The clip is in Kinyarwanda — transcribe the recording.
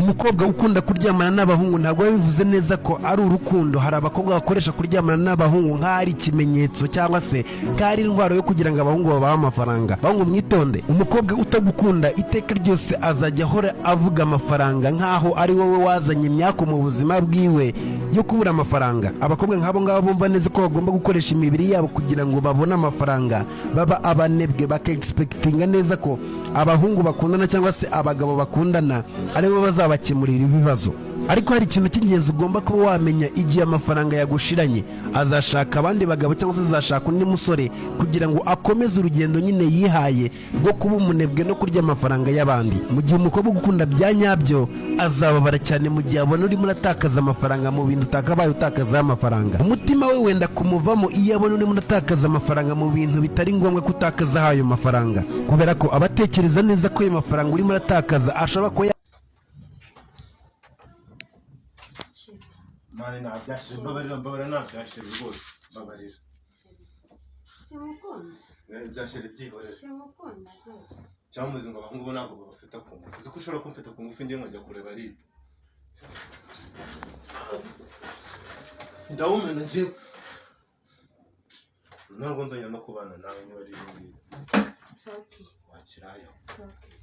Umukobwa ukunda kuryamana n'abahungu ntabwo bivuze neza ko ari urukundo. Hari abakobwa bakoresha kuryamana n'abahungu nk'ari ikimenyetso cyangwa se nk'ari intwaro yo kugira ngo abahungu babahe amafaranga. Bahungu mwitonde, umukobwa utagukunda iteka ryose azajya ahora avuga amafaranga nk'aho ari wowe wazanye imyako mu buzima bwiwe yo kubura amafaranga. Abakobwa nk'abo ngabo bumva neza ko bagomba gukoresha imibiri yabo kugira ngo babone amafaranga, baba abanebwe baka-expectinga neza ko abahungu bakundana cyangwa se abagabo bakundana aribo bazabakemurira ibibazo. Ariko hari ikintu cy'ingenzi ugomba kuba wamenya: igihe amafaranga yagushiranye azashaka abandi bagabo cyangwa se azashaka undi musore kugira ngo akomeze urugendo nyine yihaye rwo kuba umunebwe no kurya amafaranga y'abandi. Mu gihe umukobwa ugukunda bya nyabyo azababara cyane mu gihe abona urimo uratakaza amafaranga mu bintu utakabaye utakaza amafaranga. Umutima we wenda kumuvamo iyo abona urimo uratakaza amafaranga mu bintu bitari ngombwa ko utakaza ayo mafaranga, kubera ko abatekereza neza ko ayo mafaranga urimo uratakaza ashobora kuba mani nabyashije. Mbabarira nabyashije rwose, mbabarira. Simukunda. Byashije byihorera. Simukunda rwose. Cyamuze ngo abahungu bo ntabwo babafata ku ngufu. Uzi ko ushobora kumfata ku ngufu ngiye nkajya kureba RIB. Ndawumena njyewe. Ntabwo nzongera no kubana nawe niba ari ibi ngibi. Soki. Wakirayo. Soki.